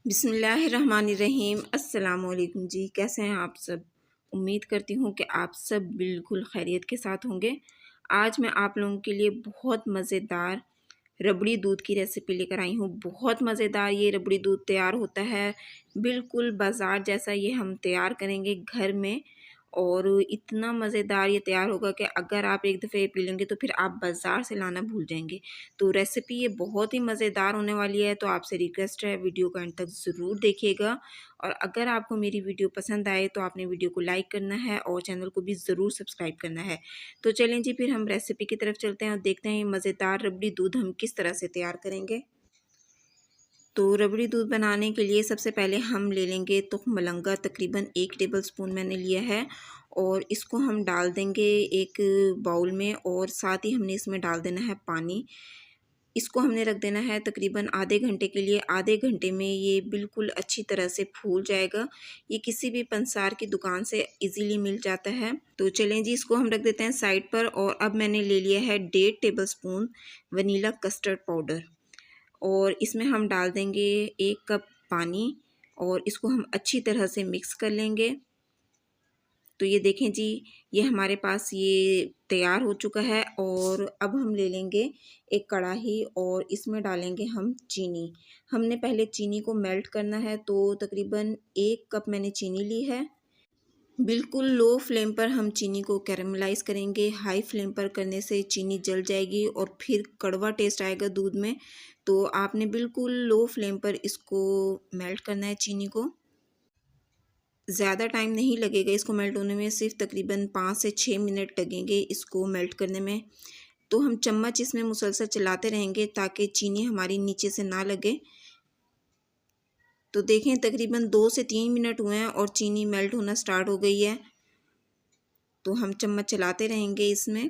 बिस्मिल्लाहिर्रहमानिर्रहीम। अस्सलामुअलैकुम जी, कैसे हैं आप सब। उम्मीद करती हूँ कि आप सब बिल्कुल खैरियत के साथ होंगे। आज मैं आप लोगों के लिए बहुत मज़ेदार रबड़ी दूध की रेसिपी लेकर आई हूँ। बहुत मज़ेदार ये रबड़ी दूध तैयार होता है, बिल्कुल बाज़ार जैसा ये हम तैयार करेंगे घर में। और इतना मज़ेदार ये तैयार होगा कि अगर आप एक दफ़े पी लेंगे तो फिर आप बाज़ार से लाना भूल जाएंगे। तो रेसिपी ये बहुत ही मज़ेदार होने वाली है, तो आपसे रिक्वेस्ट है वीडियो को अंत तक ज़रूर देखिएगा। और अगर आपको मेरी वीडियो पसंद आए तो आपने वीडियो को लाइक करना है और चैनल को भी ज़रूर सब्सक्राइब करना है। तो चलें जी, फिर हम रेसिपी की तरफ चलते हैं और देखते हैं ये मज़ेदार रबड़ी दूध हम किस तरह से तैयार करेंगे। तो रबड़ी दूध बनाने के लिए सबसे पहले हम ले लेंगे तुख्म मलंगा, तकरीबन 1 टेबलस्पून मैंने लिया है। और इसको हम डाल देंगे एक बाउल में, और साथ ही हमने इसमें डाल देना है पानी। इसको हमने रख देना है तकरीबन आधे घंटे के लिए। आधे घंटे में ये बिल्कुल अच्छी तरह से फूल जाएगा। ये किसी भी पंसार की दुकान से इजीली मिल जाता है। तो चलें जी, इसको हम रख देते हैं साइड पर। और अब मैंने ले लिया है 1.5 टेबलस्पून वनीला कस्टर्ड पाउडर, और इसमें हम डाल देंगे 1 कप पानी, और इसको हम अच्छी तरह से मिक्स कर लेंगे। तो ये देखें जी, ये हमारे पास ये तैयार हो चुका है। और अब हम ले लेंगे एक कढ़ाई, और इसमें डालेंगे हम चीनी। हमने पहले चीनी को मेल्ट करना है, तो तकरीबन 1 कप मैंने चीनी ली है। बिल्कुल लो फ्लेम पर हम चीनी को कैरेमलाइज़ करेंगे। हाई फ्लेम पर करने से चीनी जल जाएगी और फिर कड़वा टेस्ट आएगा दूध में। तो आपने बिल्कुल लो फ्लेम पर इसको मेल्ट करना है चीनी को। ज़्यादा टाइम नहीं लगेगा इसको मेल्ट होने में, सिर्फ तकरीबन 5 से 6 मिनट लगेंगे इसको मेल्ट करने में। तो हम चम्मच इसमें मुसलसल चलाते रहेंगे ताकि चीनी हमारी नीचे से ना लगे। तो देखें, तकरीबन 2 से 3 मिनट हुए हैं और चीनी मेल्ट होना स्टार्ट हो गई है। तो हम चम्मच चलाते रहेंगे इसमें।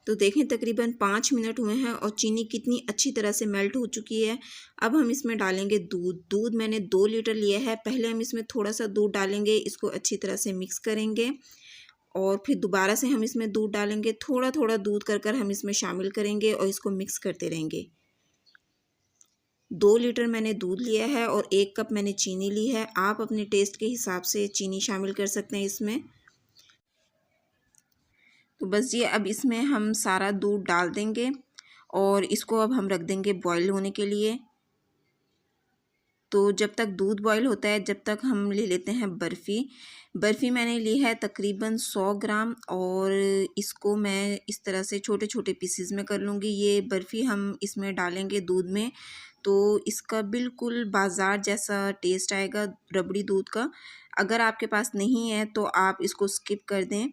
तो देखें, तकरीबन 5 मिनट हुए हैं और चीनी कितनी अच्छी तरह से मेल्ट हो चुकी है। अब हम इसमें डालेंगे दूध। दूध मैंने 2 लीटर लिया है। पहले हम इसमें थोड़ा सा दूध डालेंगे, इसको अच्छी तरह से मिक्स करेंगे, और फिर दोबारा से हम इसमें दूध डालेंगे। थोड़ा थोड़ा दूध कर हम इसमें शामिल करेंगे और इसको मिक्स करते रहेंगे। 2 लीटर मैंने दूध लिया है और 1 कप मैंने चीनी ली है। आप अपने टेस्ट के हिसाब से चीनी शामिल कर सकते हैं इसमें। तो बस ये अब इसमें हम सारा दूध डाल देंगे और इसको अब हम रख देंगे बॉईल होने के लिए। तो जब तक दूध बॉईल होता है, जब तक हम ले लेते हैं बर्फ़ी। बर्फ़ी मैंने ली है तकरीबन 100 ग्राम, और इसको मैं इस तरह से छोटे छोटे पीसेस में कर लूँगी। ये बर्फ़ी हम इसमें डालेंगे दूध में, तो इसका बिल्कुल बाज़ार जैसा टेस्ट आएगा रबड़ी दूध का। अगर आपके पास नहीं है तो आप इसको स्किप कर दें।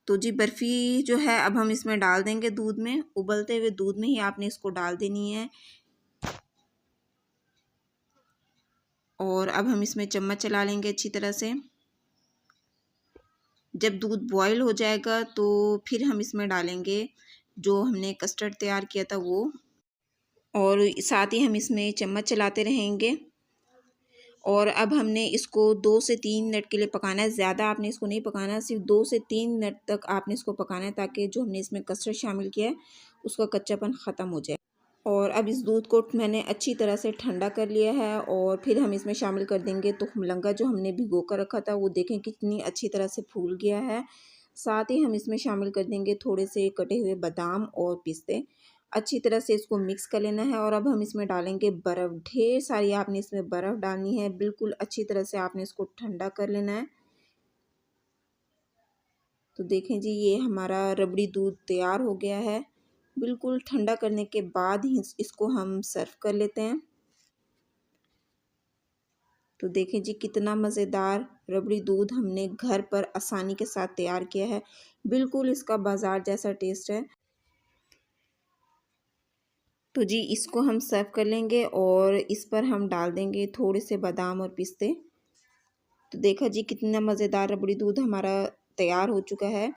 तो जी, बर्फ़ी जो है अब हम इसमें डाल देंगे दूध में। उबलते हुए दूध में ही आपने इसको डाल देनी है। और अब हम इसमें चम्मच चला लेंगे अच्छी तरह से। जब दूध बॉयल हो जाएगा तो फिर हम इसमें डालेंगे जो हमने कस्टर्ड तैयार किया था वो, और साथ ही हम इसमें चम्मच चलाते रहेंगे। और अब हमने इसको 2 से 3 मिनट के लिए पकाना है। ज़्यादा आपने इसको नहीं पकाना, सिर्फ 2 से 3 मिनट तक आपने इसको पकाना है, ताकि जो हमने इसमें कस्टर्ड शामिल किया है उसका कच्चापन ख़त्म हो जाए। और अब इस दूध को मैंने अच्छी तरह से ठंडा कर लिया है, और फिर हम इसमें शामिल कर देंगे तुख्म मलंगा जो हमने भिगो कर रखा था। वो देखें कितनी अच्छी तरह से फूल गया है। साथ ही हम इसमें शामिल कर देंगे थोड़े से कटे हुए बादाम और पिस्ते। अच्छी तरह से इसको मिक्स कर लेना है। और अब हम इसमें डालेंगे बर्फ़। ढेर सारी आपने इसमें बर्फ़ डालनी है। बिल्कुल अच्छी तरह से आपने इसको ठंडा कर लेना है। तो देखें जी, ये हमारा रबड़ी दूध तैयार हो गया है। बिल्कुल ठंडा करने के बाद ही इसको हम सर्व कर लेते हैं। तो देखें जी, कितना मज़ेदार रबड़ी दूध हमने घर पर आसानी के साथ तैयार किया है। बिल्कुल इसका बाज़ार जैसा टेस्ट है। तो जी, इसको हम सर्व कर लेंगे और इस पर हम डाल देंगे थोड़े से बादाम और पिस्ते। तो देखा जी, कितना मज़ेदार रबड़ी दूध हमारा तैयार हो चुका है।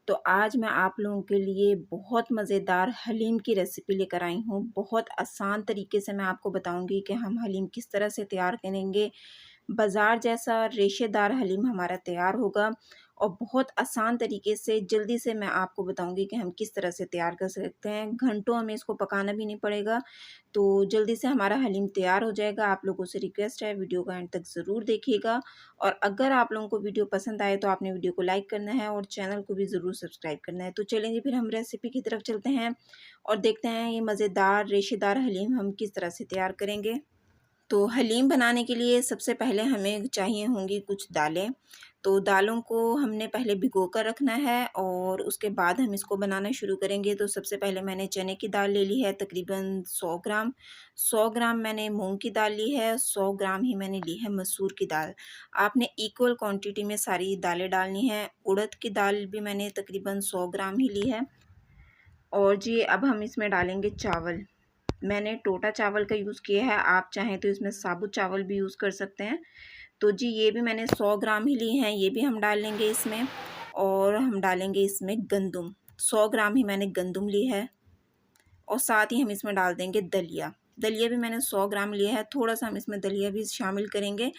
तो आज मैं आप लोगों के लिए बहुत मज़ेदार हलीम की रेसिपी लेकर आई हूँ। बहुत आसान तरीके से मैं आपको बताऊँगी कि हम हलीम किस तरह से तैयार करेंगे। बाज़ार जैसा रेशेदार हलीम हमारा तैयार होगा और बहुत आसान तरीके से जल्दी से मैं आपको बताऊंगी कि हम किस तरह से तैयार कर सकते हैं। घंटों हमें इसको पकाना भी नहीं पड़ेगा, तो जल्दी से हमारा हलीम तैयार हो जाएगा। आप लोगों से रिक्वेस्ट है, वीडियो का एंड तक ज़रूर देखिएगा और अगर आप लोगों को वीडियो पसंद आए तो आपने वीडियो को लाइक करना है और चैनल को भी ज़रूर सब्सक्राइब करना है। तो चलेंगे फिर हम रेसिपी की तरफ चलते हैं और देखते हैं ये मज़ेदार रेशेदार हलीम हम किस तरह से तैयार करेंगे। तो हलीम बनाने के लिए सबसे पहले हमें चाहिए होंगी कुछ दालें। तो दालों को हमने पहले भिगो कर रखना है और उसके बाद हम इसको बनाना शुरू करेंगे। तो सबसे पहले मैंने चने की दाल ले ली है तकरीबन 100 ग्राम। 100 ग्राम मैंने मूंग की दाल ली है, 100 ग्राम ही मैंने ली है मसूर की दाल। आपने इक्वल क्वांटिटी में सारी दालें डालनी हैं। उड़द की दाल भी मैंने तकरीबन 100 ग्राम ही ली है। और जी अब हम इसमें डालेंगे चावल। मैंने टोटा चावल का यूज़ किया है, आप चाहें तो इसमें साबुत चावल भी यूज़ कर सकते हैं। तो जी ये भी मैंने 100 ग्राम ही ली हैं, ये भी हम डाल लेंगे इसमें। और हम डालेंगे इसमें गंदम, 100 ग्राम ही मैंने गंदम ली है। और साथ ही हम इसमें डाल देंगे दलिया। दलिया भी मैंने 100 ग्राम लिया है, थोड़ा-सा हम इसमें दलिया भी शामिल करेंगे,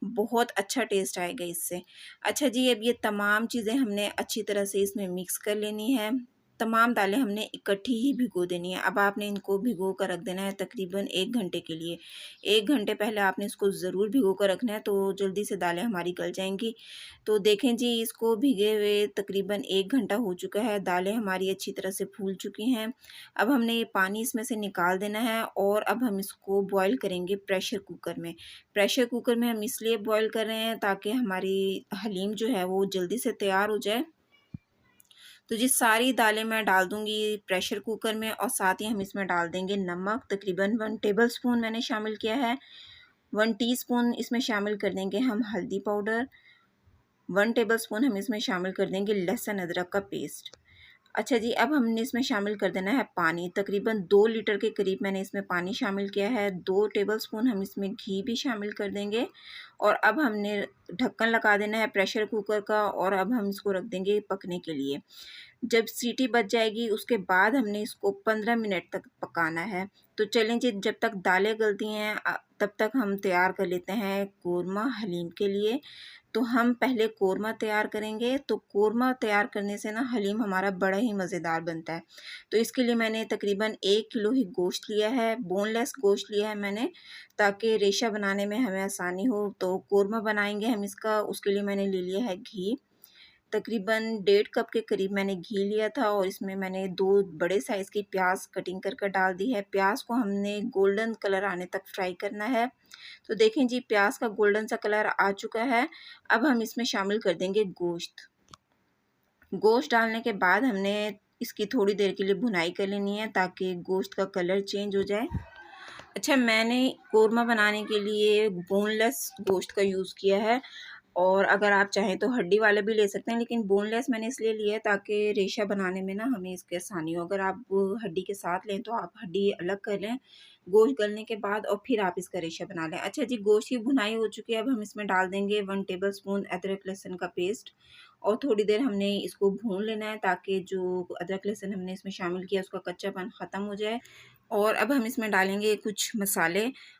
बहुत अच्छा टेस्ट आएगा इससे। अच्छा जी, अब ये तमाम चीज़ें हमने अच्छी तरह से इसमें मिक्स कर लेनी है। तमाम दालें हमने इकट्ठी ही भिगो देनी है। अब आपने इनको भिगो कर रख देना है तकरीबन 1 घंटे के लिए। 1 घंटे पहले आपने इसको ज़रूर भिगो कर रखना है, तो जल्दी से दालें हमारी गल जाएँगी। तो देखें जी, इसको भीगे हुए तकरीबन 1 घंटा हो चुका है, दालें हमारी अच्छी तरह से फूल चुकी हैं। अब हमने ये पानी इसमें से निकाल देना है और अब हम इसको बॉईल करेंगे प्रेशर कुकर में। प्रेशर कुकर में हम इसलिए बॉईल कर रहे हैं ताकि हमारी हलीम जो है वो जल्दी से तैयार हो जाए। तो जी सारी दालें मैं डाल दूँगी प्रेशर कुकर में और साथ ही हम इसमें डाल देंगे नमक, तकरीबन 1 टेबलस्पून मैंने शामिल किया है। 1 टीस्पून इसमें शामिल कर देंगे हम हल्दी पाउडर। 1 टेबलस्पून हम इसमें शामिल कर देंगे लहसुन अदरक का पेस्ट। अच्छा जी, अब हमने इसमें शामिल कर देना है पानी, तकरीबन 2 लीटर के करीब मैंने इसमें पानी शामिल किया है। 2 टेबलस्पून हम इसमें घी भी शामिल कर देंगे और अब हमने ढक्कन लगा देना है प्रेशर कुकर का और अब हम इसको रख देंगे पकने के लिए। जब सीटी बज जाएगी उसके बाद हमने इसको 15 मिनट तक पकाना है। तो चलें जी, जब तक दालें गलती हैं तब तक हम तैयार कर लेते हैं कोरमा हलीम के लिए। तो हम पहले कोरमा तैयार करेंगे। तो कोरमा तैयार करने से ना हलीम हमारा बड़ा ही मज़ेदार बनता है। तो इसके लिए मैंने तकरीबन 1 किलो ही गोश्त लिया है, बोनलेस गोश्त लिया है मैंने, ताकि रेशा बनाने में हमें आसानी हो। तो कोरमा बनाएंगे हम इसका, उसके लिए मैंने ले लिया है घी। तकरीबन 1.5 कप के करीब मैंने घी लिया था और इसमें मैंने 2 बड़े साइज़ की प्याज कटिंग कर कर डाल दी है। प्याज को हमने गोल्डन कलर आने तक फ्राई करना है। तो देखें जी, प्याज का गोल्डन सा कलर आ चुका है। अब हम इसमें शामिल कर देंगे गोश्त। गोश्त डालने के बाद हमने इसकी थोड़ी देर के लिए भुनाई कर लेनी है ताकि गोश्त का कलर चेंज हो जाए। अच्छा, मैंने कोरमा बनाने के लिए बोनलेस गोश्त का यूज़ किया है और अगर आप चाहें तो हड्डी वाला भी ले सकते हैं, लेकिन बोनलेस मैंने इसलिए लिया है ताकि रेशा बनाने में ना हमें इसकी आसानी हो। अगर आप हड्डी के साथ लें तो आप हड्डी अलग कर लें गोश्त गलने के बाद और फिर आप इसका रेशा बना लें। अच्छा जी, गोश्त की भुनाई हो चुकी है, अब हम इसमें डाल देंगे 1 टेबलस्पून अदरक लहसुन का पेस्ट और थोड़ी देर हमने इसको भून लेना है ताकि जो अदरक लहसुन हमने इसमें शामिल किया उसका कच्चापन ख़त्म हो जाए। और अब हम इसमें डालेंगे कुछ मसाले।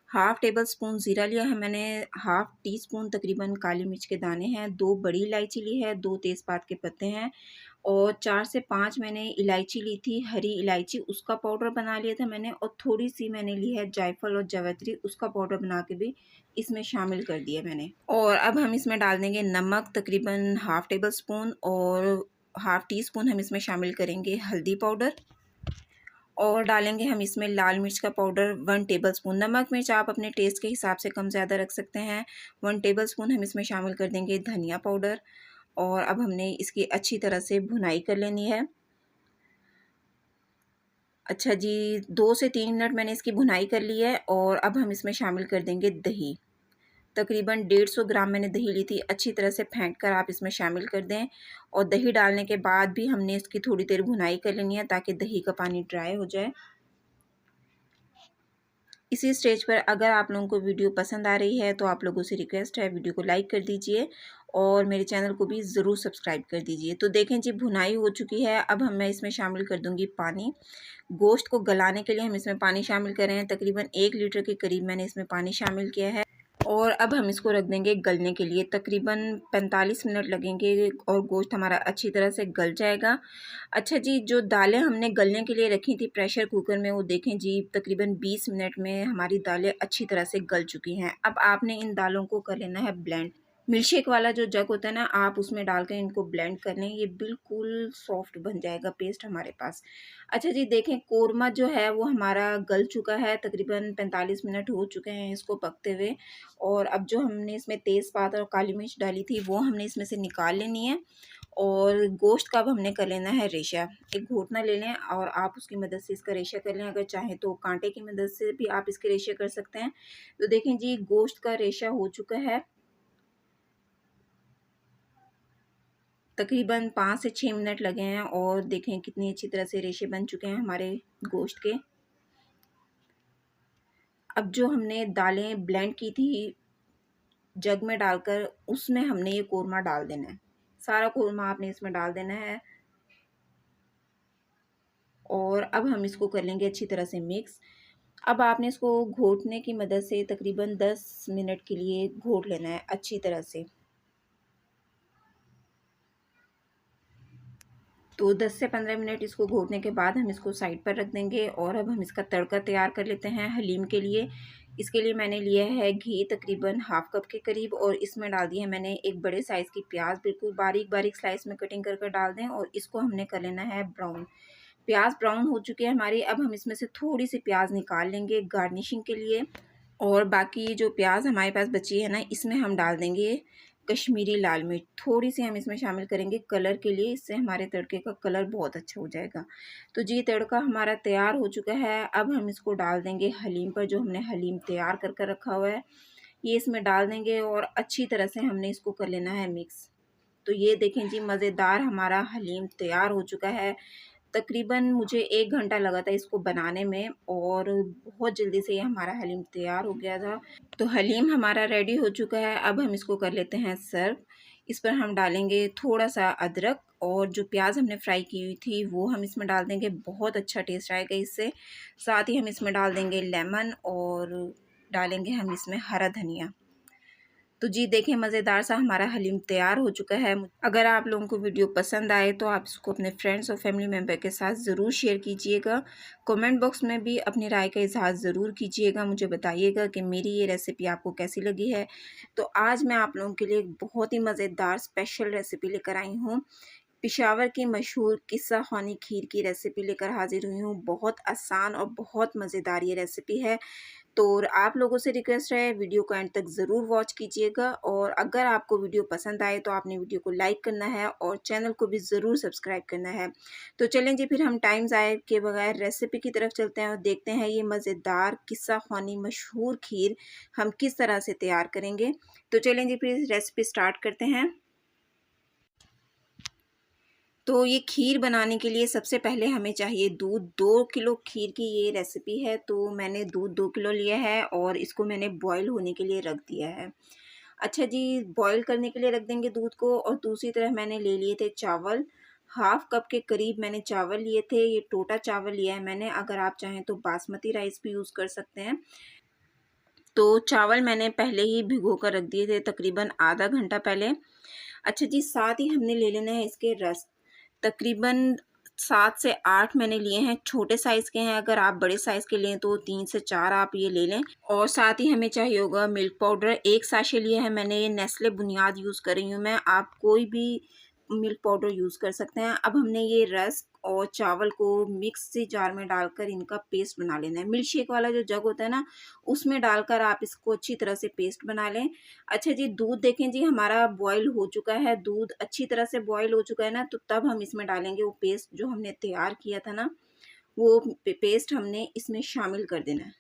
हाफ़ टेबल स्पून ज़ीरा लिया है मैंने, हाफ़ टी स्पून तकरीबन काली मिर्च के दाने हैं, 2 बड़ी इलायची ली है, 2 तेज़पात के पत्ते हैं और 4 से 5 मैंने इलायची ली थी, हरी इलायची, उसका पाउडर बना लिया था मैंने और थोड़ी-सी मैंने ली है जायफल और जावित्री, उसका पाउडर बना के भी इसमें शामिल कर दिया मैंने। और अब हम इसमें डाल देंगे नमक तकरीबन हाफ़ टेबल स्पून और हाफ़ टी स्पून हम इसमें शामिल करेंगे हल्दी पाउडर और डालेंगे हम इसमें लाल मिर्च का पाउडर 1 टेबलस्पून। नमक मिर्च आप अपने टेस्ट के हिसाब से कम ज़्यादा रख सकते हैं। 1 टेबलस्पून हम इसमें शामिल कर देंगे धनिया पाउडर और अब हमने इसकी अच्छी तरह से भुनाई कर लेनी है। अच्छा जी, 2 से 3 मिनट मैंने इसकी भुनाई कर ली है और अब हम इसमें शामिल कर देंगे दही। तकरीबन 150 ग्राम मैंने दही ली थी, अच्छी तरह से फेंट कर आप इसमें शामिल कर दें और दही डालने के बाद भी हमने इसकी थोड़ी देर भुनाई कर लेनी है ताकि दही का पानी ड्राई हो जाए। इसी स्टेज पर अगर आप लोगों को वीडियो पसंद आ रही है तो आप लोगों से रिक्वेस्ट है वीडियो को लाइक कर दीजिए और मेरे चैनल को भी ज़रूर सब्सक्राइब कर दीजिए। तो देखें जी, भुनाई हो चुकी है, अब मैं इसमें शामिल कर दूंगी पानी। गोश्त को गलाने के लिए हम इसमें पानी शामिल कर रहे हैं, तकरीबन 1 लीटर के करीब मैंने इसमें पानी शामिल किया है और अब हम इसको रख देंगे गलने के लिए। तकरीबन 45 मिनट लगेंगे और गोश्त हमारा अच्छी तरह से गल जाएगा। अच्छा जी, जो दालें हमने गलने के लिए रखी थी प्रेशर कुकर में, वो देखें जी तकरीबन 20 मिनट में हमारी दालें अच्छी तरह से गल चुकी हैं। अब आपने इन दालों को कर लेना है ब्लेंड। मिल्कशेक वाला जो जग होता है ना, आप उसमें डाल कर इनको ब्लेंड कर लें, ये बिल्कुल सॉफ्ट बन जाएगा पेस्ट हमारे पास। अच्छा जी, देखें कोरमा जो है वो हमारा गल चुका है, तकरीबन 45 मिनट हो चुके हैं इसको पकते हुए। और अब जो हमने इसमें तेज़पात और काली मिर्च डाली थी वो हमने इसमें से निकाल लेनी है। और गोश्त का अब हमने कर लेना है रेशा। एक घोटना ले लें और आप उसकी मदद से इसका रेशा कर लें। अगर चाहें तो कांटे की मदद से भी आप इसके रेशे कर सकते हैं। तो देखें जी, गोश्त का रेशा हो चुका है। तकरीबन 5 से 6 मिनट लगे हैं और देखें कितनी अच्छी तरह से रेशे बन चुके हैं हमारे गोश्त के। अब जो हमने दालें ब्लेंड की थी जग में डालकर, उसमें हमने ये कोरमा डाल देना है। सारा कोरमा आपने इसमें डाल देना है और अब हम इसको कर लेंगे अच्छी तरह से मिक्स। अब आपने इसको घोटने की मदद से तकरीबन 10 मिनट के लिए घोट लेना है अच्छी तरह से। तो 10 से 15 मिनट इसको घोटने के बाद हम इसको साइड पर रख देंगे और अब हम इसका तड़का तैयार कर लेते हैं हलीम के लिए। इसके लिए मैंने लिया है घी तकरीबन हाफ़ कप के करीब और इसमें डाल दिया है मैंने एक बड़े साइज़ की प्याज, बिल्कुल बारीक बारीक स्लाइस में कटिंग कर कर डाल दें और इसको हमने कर लेना है ब्राउन। प्याज ब्राउन हो चुकी है हमारी। अब हम इसमें से थोड़ी सी प्याज निकाल लेंगे गार्निशिंग के लिए और बाकी जो प्याज हमारे पास बची है ना, इसमें हम डाल देंगे कश्मीरी लाल मिर्च। थोड़ी सी हम इसमें शामिल करेंगे कलर के लिए, इससे हमारे तड़के का कलर बहुत अच्छा हो जाएगा। तो जी तड़का हमारा तैयार हो चुका है। अब हम इसको डाल देंगे हलीम पर, जो हमने हलीम तैयार कर कर रखा हुआ है ये इसमें डाल देंगे और अच्छी तरह से हमने इसको कर लेना है मिक्स। तो ये देखें जी, मज़ेदार हमारा हलीम तैयार हो चुका है। तकरीबन मुझे 1 घंटा लगा था इसको बनाने में और बहुत जल्दी से ये हमारा हलीम तैयार हो गया था। तो हलीम हमारा रेडी हो चुका है। अब हम इसको कर लेते हैं सर्व। इस पर हम डालेंगे थोड़ा-सा अदरक और जो प्याज़ हमने फ्राई की हुई थी वो हम इसमें डाल देंगे, बहुत अच्छा टेस्ट आएगा इससे। साथ ही हम इसमें डाल देंगे लेमन और डालेंगे हम इसमें हरा धनिया। तो जी देखें, मज़ेदार सा हमारा हलीम तैयार हो चुका है। अगर आप लोगों को वीडियो पसंद आए तो आप इसको अपने फ्रेंड्स और फैमिली मेम्बर के साथ ज़रूर शेयर कीजिएगा। कमेंट बॉक्स में भी अपनी राय का इज़हार ज़रूर कीजिएगा, मुझे बताइएगा कि मेरी ये रेसिपी आपको कैसी लगी है। तो आज मैं आप लोगों के लिए एक बहुत ही मज़ेदार स्पेशल रेसिपी लेकर आई हूँ। पेशावर की मशहूर किस्सा ख़ानी खीर की रेसिपी लेकर हाज़िर हुई हूँ। बहुत आसान और बहुत मज़ेदार ये रेसिपी है। तो आप लोगों से रिक्वेस्ट है, वीडियो को एंड तक ज़रूर वॉच कीजिएगा और अगर आपको वीडियो पसंद आए तो आपने वीडियो को लाइक करना है और चैनल को भी ज़रूर सब्सक्राइब करना है। तो चलें जी, फिर हम टाइम ज़ाया के बगैर रेसिपी की तरफ चलते हैं और देखते हैं ये मज़ेदार किस्सा ख़ानी मशहूर खीर हम किस तरह से तैयार करेंगे। तो चलें जी, फिर रेसिपी स्टार्ट करते हैं। तो ये खीर बनाने के लिए सबसे पहले हमें चाहिए दूध। 2 किलो खीर की ये रेसिपी है, तो मैंने दूध 2 किलो लिया है और इसको मैंने बॉईल होने के लिए रख दिया है। अच्छा जी, बॉईल करने के लिए रख देंगे दूध को। और दूसरी तरफ मैंने ले लिए थे चावल, हाफ़ कप के करीब मैंने चावल लिए थे। ये टोटा चावल लिया है मैंने, अगर आप चाहें तो बासमती राइस भी यूज़ कर सकते हैं। तो चावल मैंने पहले ही भिगो कर रख दिए थे, तकरीबन आधा घंटा पहले। अच्छा जी, साथ ही हमने ले लेना है इसके रस। तकरीबन 7 से 8 मैंने लिए हैं, छोटे साइज़ के हैं। अगर आप बड़े साइज़ के लें तो 3 से 4 आप ये ले लें। और साथ ही हमें चाहिए होगा मिल्क पाउडर। 1 साशे लिया है मैंने, ये नेस्ले बुनियाद यूज़ कर रही हूँ मैं, आप कोई भी मिल्क पाउडर यूज़ कर सकते हैं। अब हमने ये रस और चावल को मिक्सी जार में डालकर इनका पेस्ट बना लेना है। मिल्क शेक वाला जो जग होता है ना, उसमें डालकर आप इसको अच्छी तरह से पेस्ट बना लें। अच्छा जी, दूध देखें जी हमारा बॉईल हो चुका है। दूध अच्छी तरह से बॉईल हो चुका है ना, तो तब हम इसमें डालेंगे वो पेस्ट जो हमने तैयार किया था ना, वो पेस्ट हमने इसमें शामिल कर देना है।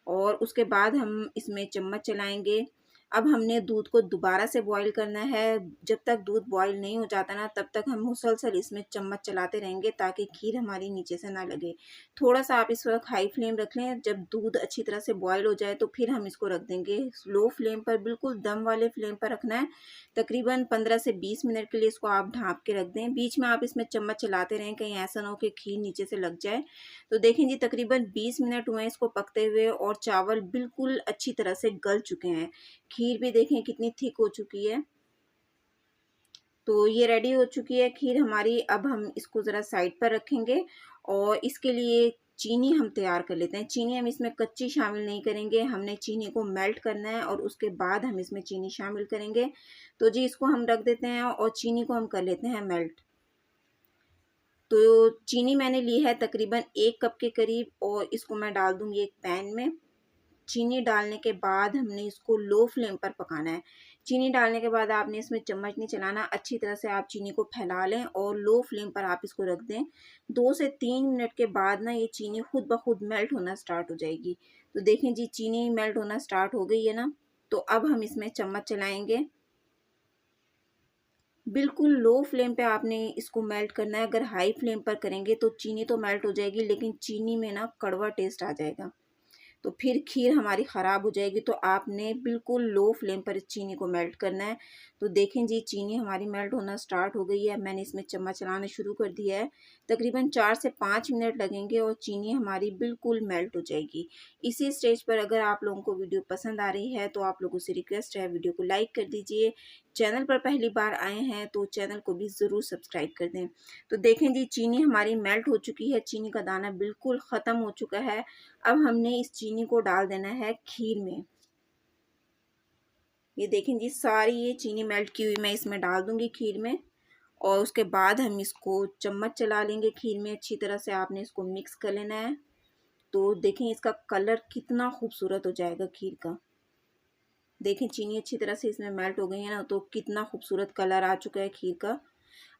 और उसके बाद हम इसमें चम्मच चलाएंगे। अब हमने दूध को दोबारा से बॉईल करना है। जब तक दूध बॉईल नहीं हो जाता ना, तब तक हम मुसलसल इसमें चम्मच चलाते रहेंगे ताकि खीर हमारी नीचे से ना लगे। थोड़ा सा आप इस वक्त हाई फ्लेम रख लें। जब दूध अच्छी तरह से बॉईल हो जाए तो फिर हम इसको रख देंगे लो फ्लेम पर, बिल्कुल दम वाले फ्लेम पर रखना है। तकरीबन 15 से 20 मिनट के लिए इसको आप ढाँप के रख दें। बीच में आप इसमें चम्मच चलाते रहें, कहीं ऐसा ना हो कि खीर नीचे से लग जाए। तो देखें जी, तकरीबन 20 मिनट हुए हैं इसको पकते हुए और चावल बिल्कुल अच्छी तरह से गल चुके हैं। खीर भी देखें कितनी थिक हो चुकी है। तो ये रेडी हो चुकी है खीर हमारी। अब हम इसको ज़रा साइड पर रखेंगे और इसके लिए चीनी हम तैयार कर लेते हैं। चीनी हम इसमें कच्ची शामिल नहीं करेंगे, हमने चीनी को मेल्ट करना है और उसके बाद हम इसमें चीनी शामिल करेंगे। तो जी इसको हम रख देते हैं और चीनी को हम कर लेते हैं मेल्ट। तो चीनी मैंने ली है तकरीबन 1 कप के करीब और इसको मैं डाल दूँगी एक पैन में। चीनी डालने के बाद हमने इसको लो फ्लेम पर पकाना है। चीनी डालने के बाद आपने इसमें चम्मच नहीं चलाना, अच्छी तरह से आप चीनी को फैला लें और लो फ्लेम पर आप इसको रख दें। 2 से 3 मिनट के बाद ना ये चीनी खुद ब खुद मेल्ट होना स्टार्ट हो जाएगी। तो देखें जी, चीनी मेल्ट होना स्टार्ट हो गई है ना। तो अब हम इसमें चम्मच चलाएंगे। बिल्कुल लो फ्लेम पे आपने इसको मेल्ट करना है। अगर हाई फ्लेम पर करेंगे तो चीनी तो मेल्ट हो जाएगी, लेकिन चीनी में ना कड़वा टेस्ट आ जाएगा, तो फिर खीर हमारी ख़राब हो जाएगी। तो आपने बिल्कुल लो फ्लेम पर इस चीनी को मेल्ट करना है। तो देखें जी, चीनी हमारी मेल्ट होना स्टार्ट हो गई है। मैंने इसमें चम्मच चलाना शुरू कर दिया है। तकरीबन 4 से 5 मिनट लगेंगे और चीनी हमारी बिल्कुल मेल्ट हो जाएगी। इसी स्टेज पर अगर आप लोगों को वीडियो पसंद आ रही है तो आप लोगों से रिक्वेस्ट है, वीडियो को लाइक कर दीजिए। चैनल पर पहली बार आए हैं तो चैनल को भी ज़रूर सब्सक्राइब कर दें। तो देखें जी, चीनी हमारी मेल्ट हो चुकी है, चीनी का दाना बिल्कुल ख़त्म हो चुका है। अब हमने इस चीनी को डाल देना है खीर में। ये देखें जी, सारी ये चीनी मेल्ट की हुई मैं इसमें डाल दूंगी खीर में और उसके बाद हम इसको चम्मच चला लेंगे खीर में। अच्छी तरह से आपने इसको मिक्स कर लेना है। तो देखें इसका कलर कितना खूबसूरत हो जाएगा खीर का। देखें चीनी अच्छी तरह से इसमें मेल्ट हो गई है ना, तो कितना खूबसूरत कलर आ चुका है खीर का।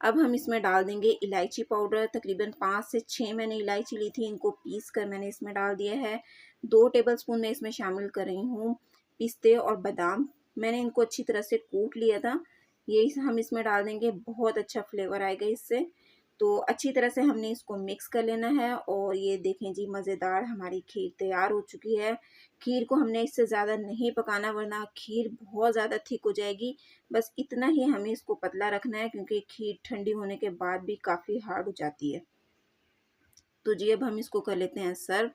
अब हम इसमें डाल देंगे इलायची पाउडर। तकरीबन 5 से 6 मैंने इलायची ली थी, इनको पीस कर मैंने इसमें डाल दिया है। 2 टेबलस्पून मैं इसमें शामिल कर रही हूँ पिस्ते और बादाम। मैंने इनको अच्छी तरह से कूट लिया था, ये हम इसमें डाल देंगे, बहुत अच्छा फ्लेवर आएगा इससे। तो अच्छी तरह से हमने इसको मिक्स कर लेना है और ये देखें जी, मज़ेदार हमारी खीर तैयार हो चुकी है। खीर को हमने इससे ज़्यादा नहीं पकाना, वरना खीर बहुत ज़्यादा थिक हो जाएगी। बस इतना ही हमें इसको पतला रखना है, क्योंकि खीर ठंडी होने के बाद भी काफ़ी हार्ड हो जाती है। तो जी अब हम इसको कर लेते हैं सर्व।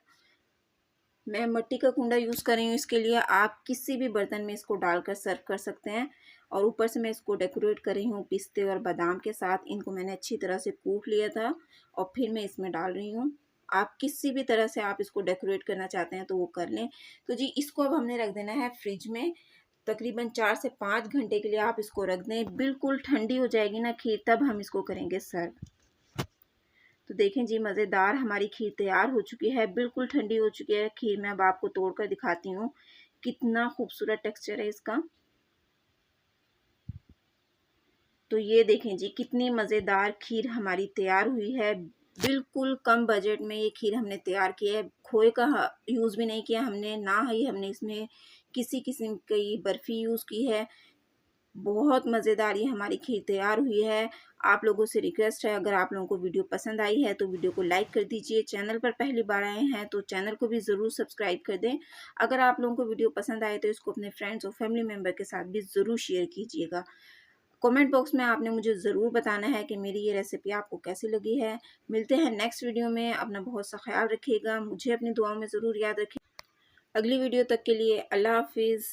मैं मिट्टी का कुंडा यूज़ कर रही हूँ इसके लिए, आप किसी भी बर्तन में इसको डालकर सर्व कर सकते हैं। और ऊपर से मैं इसको डेकोरेट कर रही हूँ पिस्ते और बादाम के साथ। इनको मैंने अच्छी तरह से कूट लिया था और फिर मैं इसमें डाल रही हूँ। आप किसी भी तरह से आप इसको डेकोरेट करना चाहते हैं तो वो कर लें। तो जी इसको अब हमने रख देना है फ्रिज में। तकरीबन 4 से 5 घंटे के लिए आप इसको रख दें। बिल्कुल ठंडी हो जाएगी ना खीर, तब हम इसको करेंगे सर्व। तो देखें जी, मज़ेदार हमारी खीर तैयार हो चुकी है, बिल्कुल ठंडी हो चुकी है खीर। मैं अब आपको तोड़ कर दिखाती हूँ, कितना खूबसूरत टेक्सचर है इसका। तो ये देखें जी, कितनी मज़ेदार खीर हमारी तैयार हुई है। बिल्कुल कम बजट में ये खीर हमने तैयार की है। खोए का यूज़ भी नहीं किया हमने, ना ही हमने इसमें किसी किस्म की बर्फ़ी यूज़ की है। बहुत मज़ेदार ये हमारी खीर तैयार हुई है। आप लोगों से रिक्वेस्ट है, अगर आप लोगों को वीडियो पसंद आई है तो वीडियो को लाइक कर दीजिए। चैनल पर पहली बार आए हैं तो चैनल को भी ज़रूर सब्सक्राइब कर दें। अगर आप लोगों को वीडियो पसंद आए तो इसको अपने फ्रेंड्स और फैमिली मेम्बर के साथ भी ज़रूर शेयर कीजिएगा। कमेंट बॉक्स में आपने मुझे ज़रूर बताना है कि मेरी ये रेसिपी आपको कैसी लगी है। मिलते हैं नेक्स्ट वीडियो में। अपना बहुत सा ख्याल रखिएगा, मुझे अपनी दुआओं में ज़रूर याद रखिए। अगली वीडियो तक के लिए अल्लाह हाफिज़।